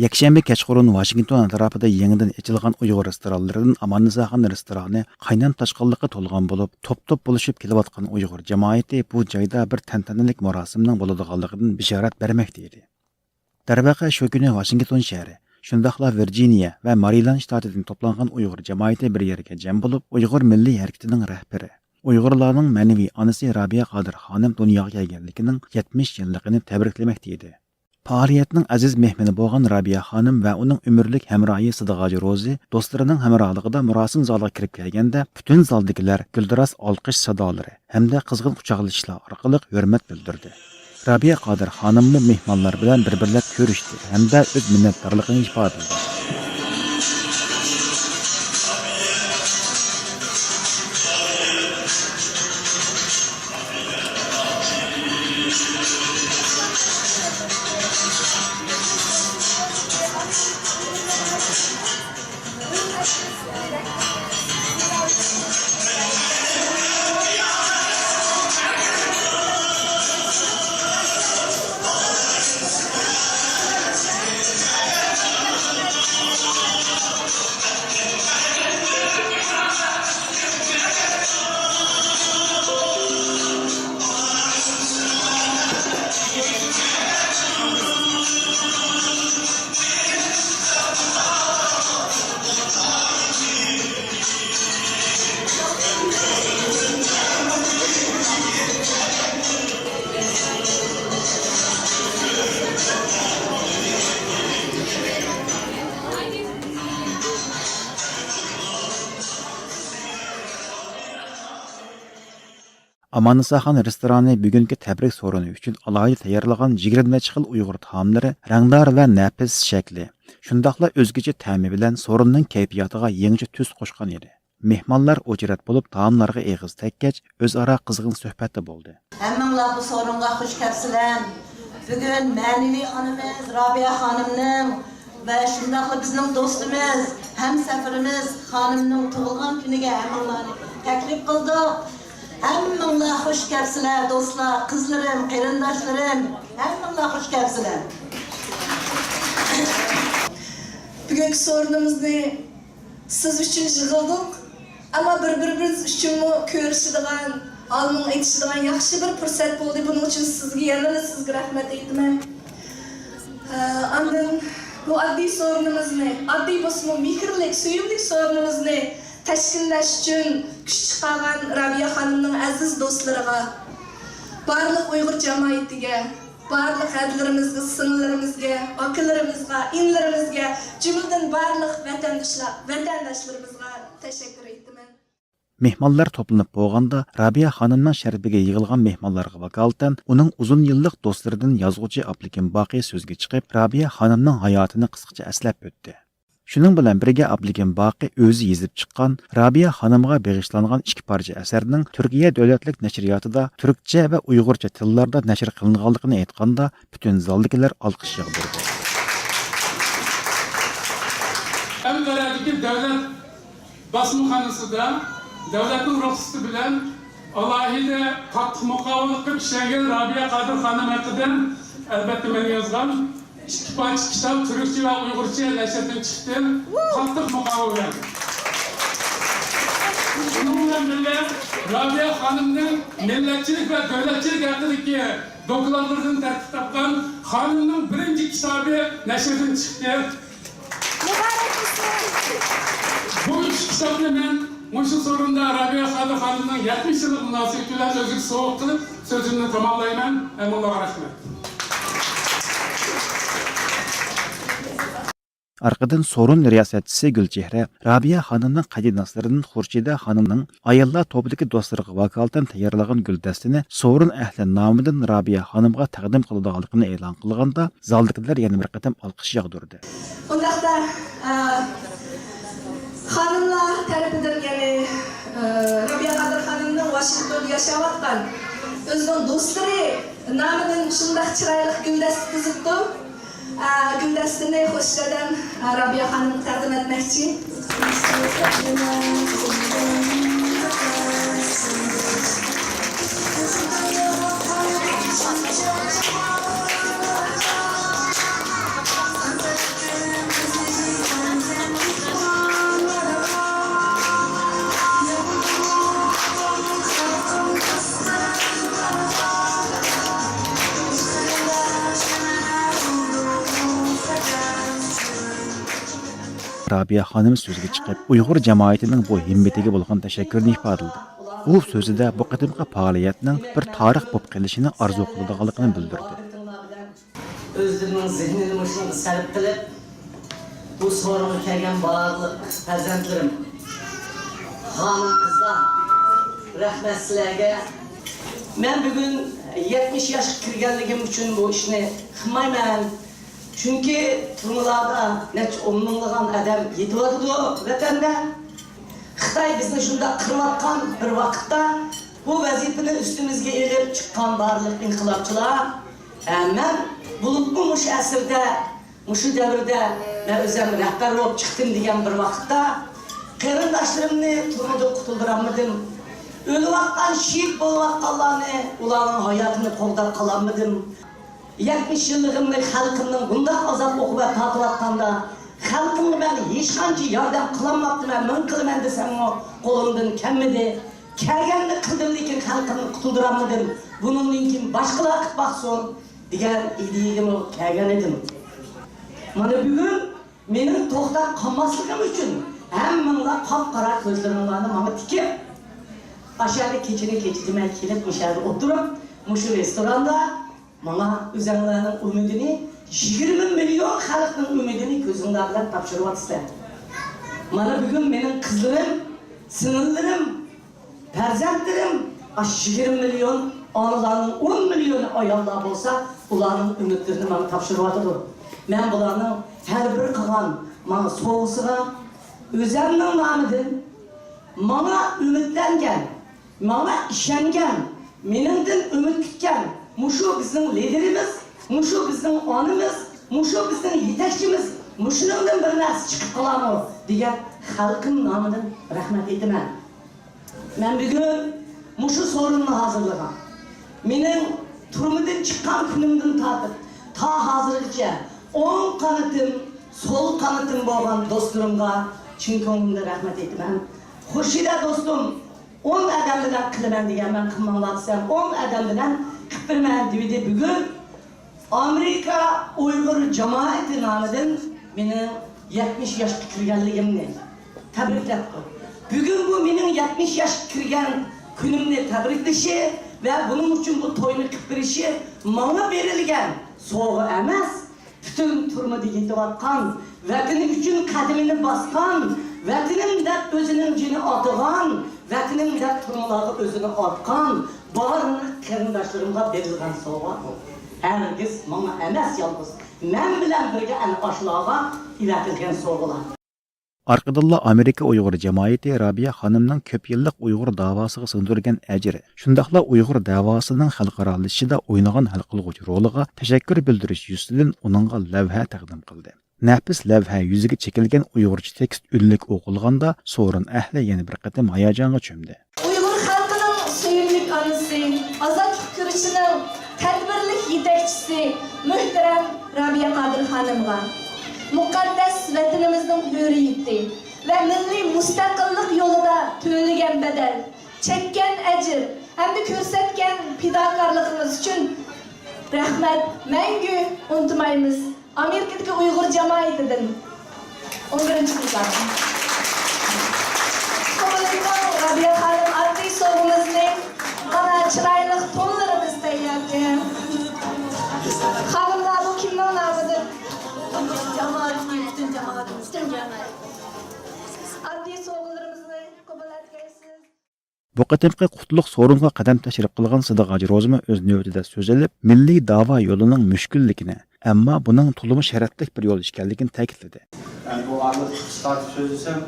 Yakshanba kechqurun Washington atrofida yangidan ochilgan Uyg'ur restoranlaridan Amannisaxon restorani qaynon toshqinlikqa to'lgan bo'lib, top-top bo'lishib kelayotgan Uyg'ur jamoati bu joyda bir tantanalik marosimning bo'ladiganligidan bishorat bermoqda edi. Darvaqa shu kuni Washington shahri, shundaqla Virginia va Maryland shtatidan to'plangan Uyg'ur jamoati bir yerga jam bo'lib, Uyg'ur milliy harakatining rahbari, Uyg'urlarning ma'naviy onasi Rabiya Qodir xonim dunyoga kelganligining 70 yilligini tabriklamoqda edi. Faoliyatning aziz mehmoni bo'lgan Rabiya xonim va uning umrlik hamrohi Sidg'oji Rozi do'stlarining hamrohligida marosim zaliga kirib kelganda butun zaldagilar guldiras olqish sadolari hamda qizg'in quchoqlashishlar orqali hurmat bildirdi. Rabiya Qodir xonimni mehmonlar bilan bir-birlab ko'rishdi hamda o'z minnatdorligini ifodaladi. Amannisaxon restorani bugungi tabrik so'rini uchun alohida tayyorlagan 20 xil Uyg'ur taomlari rangdor va nafis shakli, shundaqla o'zgacha ta'mi bilan so'rinning kayfiyatiga yangi tus qo'shgan edi. Mehmonlar o'chirat bo'lib taomlarga eg'iz tekkach, o'zaro qizg'in suhbatda bo'ldi. Hammanglar bu so'ringa xush kelibsizlar. Bugun ma'naviy onamiz Robiya xonimning va shundaqla bizning do'stimiz, hamsafarimiz xonimning tug'ilgan kuniga hammanglarni taklif qildik. Hammanglar xush kelibsizlar do'stlar, qizlarim, qarindoshlarim, hammanglar xush kelibsizlar. Bugungi so'rinimizni siz uchun yig'ildik, ammo bir-birimiz uchun ko'rishadigan, almon aytishadigan yaxshi bir fursat bo'ldi. Buning uchun sizga yana sizga rahmat aytaman. Ondan bu oddiy so'rinimizni, oddiy bo'lsa mehrli, suyimli so'rinimizni tashkillash uchun kuch chiqargan Rabiya xonimning aziz do'stlariga, barliq Uyg'ur jamoatiga, barliq hadlarimizga, singillarimizga, akalarimizga, inlarimizga, jumladan barliq vatandoshlarimizga tashakkur etaman. Mehmonlar to'planib bo'lganda Rabiya xonimning sharafiga yig'ilgan mehmonlarga vakolatan uning uzun yillik do'stlaridan yozuvchi Abdukim Boqiy so'zga chiqib, Rabiya xonimning hayotini qisqacha eslab o'tdi. Shuning bilan birga Abdukim Boqiy o'zi yozib chiqqan Rabiya xonimga bag'ishlangan 2 parcha asarning Turkiya davlatlik nashriyotida turkcha va uyg'urcha tillarda nashr qilinganligini aytganda butun zaldagilar olqish yog'dirdi. Ankara'dagi davlat basmaxonasida davlatning ruxsati bilan alohida qattiq muqovamatga ishlangan Rabiya Qodir xonim haqida albatta men yozgan 2 parcha kitob turkcha va uyg'urcha nashrdan chiqdi. Qattiq muqovamat. Bunun bilan birga Rabiya xonimning millatchilik va davlatchilik haqidagi dokladlardan tartib topgan xonimning birinchi kitobi nashrdan chiqdi. Bu 3 kitobni men Muşu sorunda Rabiya Qodir xonimning 70 yillik munosabati bilan o'zim so'q qilib so'zimni tamomlayman. Allohga rahmat. Arqadan sorun riyosatchisi Gulchehra Rabiya xonimning qadinaslaridan Xurshida xonimning ayollar to'pidagi do'stlariga vakolatan tayyorlagan guldastini sorun ahli nomidan Rabiya xonimga taqdim qiladiganligini e'lon qilganda zaldagilar yana bir qatam olqish yog'dirdi. Undaqda xonimlar tarafidan ya'ni Rabiya Qodir xonimning Washingtonda yashayotgan o'zining do'stlari nomidan shunday chiroyli guldast tuzibdi. Guldastini xo'shdan Rabiya xonimga taqdim etmoqchi. Rabia Hanım sözüge chiqib, Uyg'ur jamoatining bu himmatiga bo'lgan tashakkurini ifodaladi. U so'zida bu qadimgi faoliyatning bir tarix bo'lib qolishini orzu qiladiganligini bildirdi. Özlerinin zihnini muşunu sarıp kılıp bu sorunu kelgen bağlı farzandlarım, hanım kızlar, rahmet sizlerge. Ben bugün 70 yaş kirgenligim için bu işini kılmayman. Çünkü turnularda neç onluğun adam yetiyordu vatanda. Xitay bizni şunda kırvatkan bir vakitte bu vazifenin üstümüzge elip çıkan barlık inkılapçılar. Ben bulutlu muş əsrdə, muşu dövrdə mən özüm rəhbər olub çıxdım deyən bir vaxtda qarindaşlarımı turmuda qutulduramıdım. Ölü vaxtdan şehit bol vaxtlarını, ulanın hayatını qoğdar qalanmadım. 70 yıllığımda xalqımın bunda azap oqub və tatıvatqanda xalqımı mən heç qancha yardım qılanmaqdım, mən mün qılman desəm o qolumdan kəmmidi. Kəlgəndə qıldım lekin xalqımı qutulduramadım. Bunun linkin başqalar qıtbaqsın. Diğer ideyimi kelgen edim. Mana bugün benim toxtab qolmasligim uchun hammalar qop-qora ko'zlarimni mana tikib, aşağıda keçini keçirmay kelib o'sha o'tirib, mushu restoranda mana o'zinglarning umidini 20 milyon xalqning umidini ko'zinglar bilan topshiryapsizlar. Mana bugün mening qizlarim, singillarim, farzandlarim 20 milyon Onlarının 10 milyon ayollar bolsa, ularning umidlerini bana tapşırıvatıdır. Ben bularning her bir kalan, bana soğusuğa, özümün namıdır, bana ümitlengen, bana işengen, menimden ümit kütken, muşu bizim liderimiz, muşu bizim anımız, muşu bizim yetekçimiz, muşunun bir narsa çıkıp kalamı diye halkın namıdır, rahmet etmem. Ben bugün muşu sorununu hazırladım. Mening turmudan chiqqan kunimdan tortib ta hozirgacha 10 qanatim, sol qanatim bo'lgan do'stlarimga chin ko'nglimdan rahmat aytaman. Xurshida do'stim 10 odam bilan qilaman deganman, qilmoqlasam 10 odam bilan qilib berman deydi. Bugun Amerika Uyg'ur jamoati nomidan mening 70 yoshga kirganligimni tabriklabdi. Bugun bu mening 70 yoshga kirgan kunimni tabriklashi ve bunun için bu toyunu kıpırışı bana verilgen soğuk emas, bütün turmuda yetivatkan, vatini için kadimini baskan, vatinin de özünün cini atıgan, vatinin de turmuları özünü atkan, bağırını kırındaşlarımla verilgen soğuk. Herkes bana emas yalnız, ben bilen birge en aşılağa iletilgen soğuklar. Arqadilla Amerika Uyg'ur jamoati Rabia Hanımning ko'p yillik Uyg'ur davosiga singdirgan ajri, shundaqla Uyg'ur davosining xalqaralashishida o'ynagan hal qilguvchi roliga tashakkur bildirish yuzasidan uningga lavha taqdim qildi. Nafis lavha yuziga chekilgan Uyg'urcha tekst unlik o'qilganda so'rin ahli yana bir qatim hayajonga cho'mdi. Uyg'ur xalqining suyimlik onasi, ozodlik kurashining tadbirlik yetakchisi muhtaram Rabia Qadir xonimga muqaddas vatanimizning hurriyati ve milliy mustaqillik yo'lida to'lagan bedel, chekkan ajr hamda ko'rsatgan fidokorligimiz uchun rahmat mangu unutmaymiz. Amerikadagi Uyg'ur jamoatidan 11-kuzlar. Rabia xonim oddiy sovg'amizni mana chiroyli to'nlarimiz tayyorlaydi. Xonimlar, bu kimning nomidir? Bütün cemaatimiz. Adli soğuklarımızı kabul etgeysiz. Bu qatimqi qutlug' so'ringa qadam tashrif qilgan Sidiq Hoji Ro'zima o'z navbatida so'zlab, milliy da'vo yo'lining mushkulligini, ammo buning to'limi sharatlik bir yo'l ekanligini ta'kidladi. Yani bu anlık kısaltı söylesem,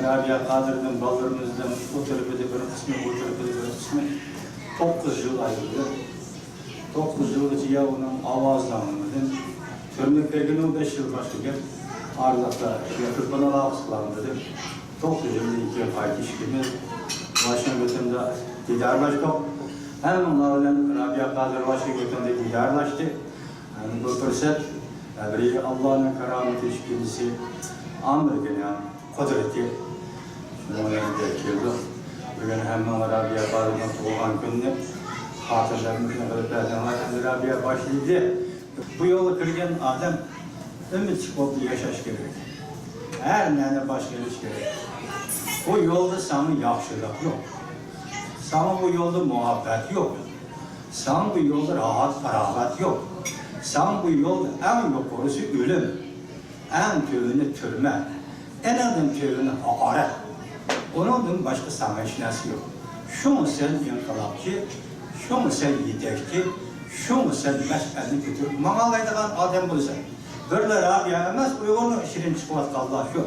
Rabia Qadir'den ballarımızdan bu tarafa bir kısmı, bu tarafa bir kısmı 9 yıl ayrıldı. 9 yıl içinde onun avazlanmadı. Örneklerinin 5 yıl başladı. Arlıkta Kırpınar Ağustılandı. 9 yılda 2 payı işimiz. Washington'da didarlaştık. Hem onlarla Rabia Qadir Washington'da didarlaştı. Yani bu fırsat, Allah'ın keramet ilişkisi, Amerika'nın kudreti. Şunların geldi. Bugün hemen Rabia Qadir'in doğan günü hatırlarımızın öğretmenlerden Rabia başladı. Bu yolu kırgan adam ümit çıkıp yaşaş gerek. her nene baş geliş gerek. Bu yolda sana yaxşılık yok. Sana bu yolda muhabbet yok. Sana bu yolda rahat, feragat yok. Sana bu yolda en yukarısı ölüm, en tövünü türme, en azın tövünü hakaret. Onun başka sana işnesi yok. Şunu sen inkılapçı, şunu sen yedekçi, şunu sen mesbelini götürüp mağalaydıgan adam bulsan. Birler abi emez, Uygur'un şirin çıkıvat kaldı şu.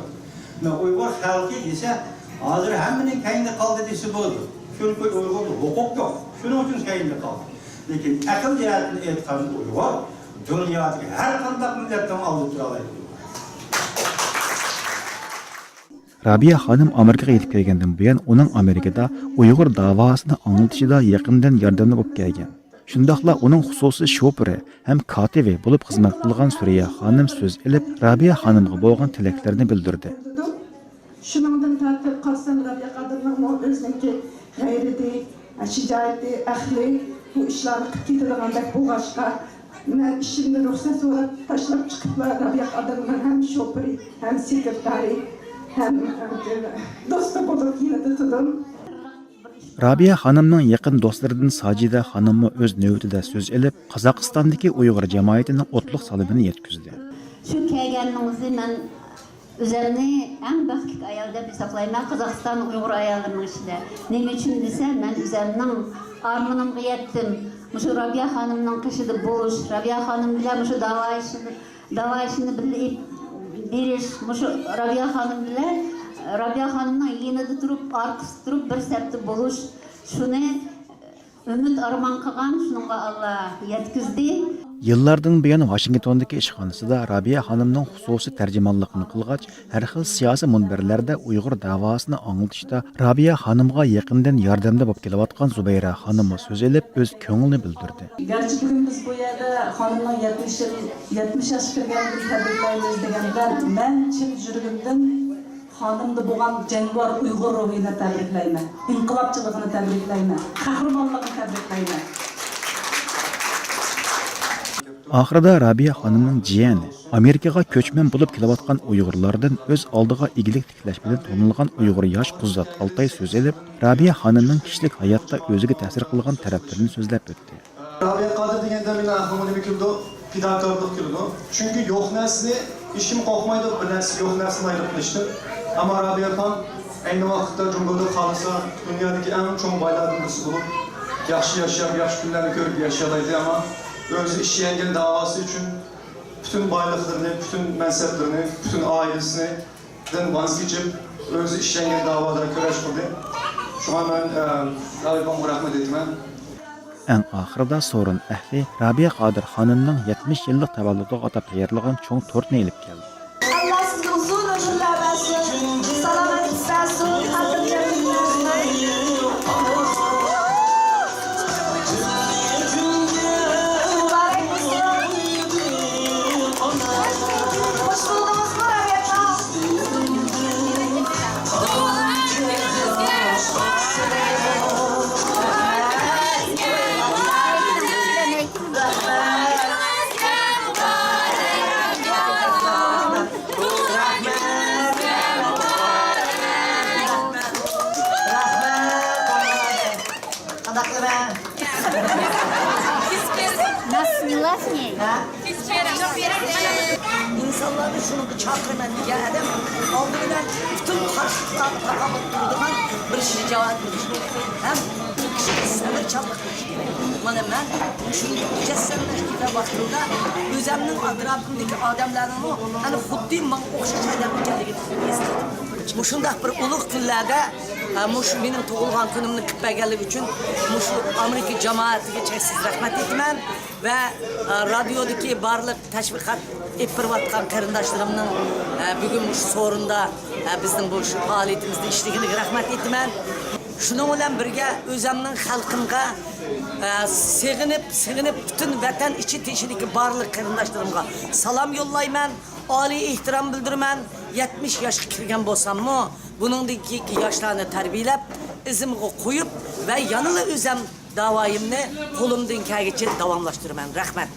Ve Uygur halkı ise hazır heminin kendi kaldı disi buldu. Çünkü Uygur'da hukuk yok. Şunun için kendi kaldı. Lakin akıl cihetini etkan Uygur, dünyadaki her kandak milletten aldı duralaydı. Rabia Hanım Amerika'ya gelip kelgenden buyan onun Amerika'da Uyghur davasını anlatışıda yakından yardımcı bulup kelgen. Şundaqla onun xususi şoförü hem katibi bulup hizmet kılgan Suriye Hanım söz elip Rabia Hanım'a bolgan tileklerini bildirdi. Şunundan tartib qalsam Rabia Qadirning o'ziniki g'ayrati, shijoati, ahli bu ishlarni qilib ketadigandak bo'lg'achqa men ishimni ruxsat so'rab tashlab chiqiblar. Rabia Qadirning ham shoföri, ham sekretari, hem do'sti bo'lib yanada turdim. Rabia Hanımның yaqin do'stlaridan Sajida Hanımı öz növbetida söz elip Qozog'istondagi Uyg'ur jamoatining o'tliq salibini yetkazdi. Shu kelganingizda men o'zimni eng baxtli ayol deb hisoblayman Qozog'iston Uyg'ur ayollarining ichida. Nima uchun desa, men o'zimning armonimga yetdim. Mushu Rabia Hanımning qishida bo'lish, Rabia Hanım bilan mushu davo ishini bilib berish, mushu Rabia Hanım bilan Rabia Hanımның yanında turib, arkasida turib bir septi bo'lish, shuni umid armon qilgan, shunga Alloh yetkazdi. Yıllardan buyon Washingtondagi ishxonasida Rabia Hanımның xususiy tarjimonligini qilgach, har xil siyosiy munbarlarda Uyg'ur davosini anglitishda Rabia Hanımga yaqindan yordamda bo'lib kelayotgan Zubayra Hanım so'z elib o'z ko'nglini bildirdi. Gerçi bugün biz bu yerda hanımның 70 yaş kirganligini tabriklaymiz degandan men chin yuragimdan hanımda bo'lgan jangovar Uyg'ur ruhini tabriklayman, inqilobchiligini tabriklayman, qahramonligini tabriklayman. Oxirida Rabia Hanımның jiyani Amerikaga ko'chman bo'lib kelayotgan Uyg'urlardan o'z oldiga igilik tiklash bilan to'nilgan Uyg'ur yosh qizot Altay so'z elib, Rabia Hanımның kishilik hayotda o'ziga ta'sir qilgan taraflarini so'zlab o'tdi. Rabia Qadir deganda meni ahvolim keldi, fidokorlik keldi. Chunki yo'q narsani ishim qo'ymaydi, bir narsa yo'q narsani aytib qilishdi. Ammo Rabia ham ayni vaqtda Jumboda xalisa dunyodagi eng chong boylardan birisi bo'lib, yaxshi yashab, yaxshi kunlarni ko'rib yashaydi, ammo o'zi ishlangan davosi uchun bütün boyliqlarini, bütün mansablarini, bütün ailesidan voz kechib, o'zi ishlangan davoda kurash qildi. Shunga men Rabiaga rahmat aytaman. Eng oxirida So'rin ahli Rabia Qadir Hanımның 70 yillik tavalludiga atab tayyorlagan cho'ng tortni elib keldi. Allah sizni uzun ömürler versin. Selamet versin. Hoş buldunuz mu İnsanların şunu çakırmen diye adam aldığından bütün karşılıklarını takamat durduğundan bir şey cevap verir. Hem bu kişi sabır çabuk verir. Bana ben şunu cesenleştiğine baktığımda özümün atrafındaki adamların o hani huddi man okşaş adamın kendini istedim. Muşundaq bir uluq günlərdə muş benim doğulğan günümünü küpəgəlik üçün muş Amerika cemaatiga çəksiz rəhmət etməm və radiodakı barlıq təşviqat etdiriyotgan qarindaşlarımның bugün muş sorunda bizning bu faaliyetimizdə işligini rəhmət etməm. Şunun bilan birgə özümün xalqımğa sevinib bütün vətən içi teşidiki barlıq qarindaşlarımğa salam yollayman. Ali ehtiram bildirmen 70 yaşga kirgan bo'lsam-mu, buningdagi yoshlarni tarbiyalab, izimga qo'yib va yanıla o'zim davoyimni qo'limdan kelgancha davomlashtiraman. Rahmat.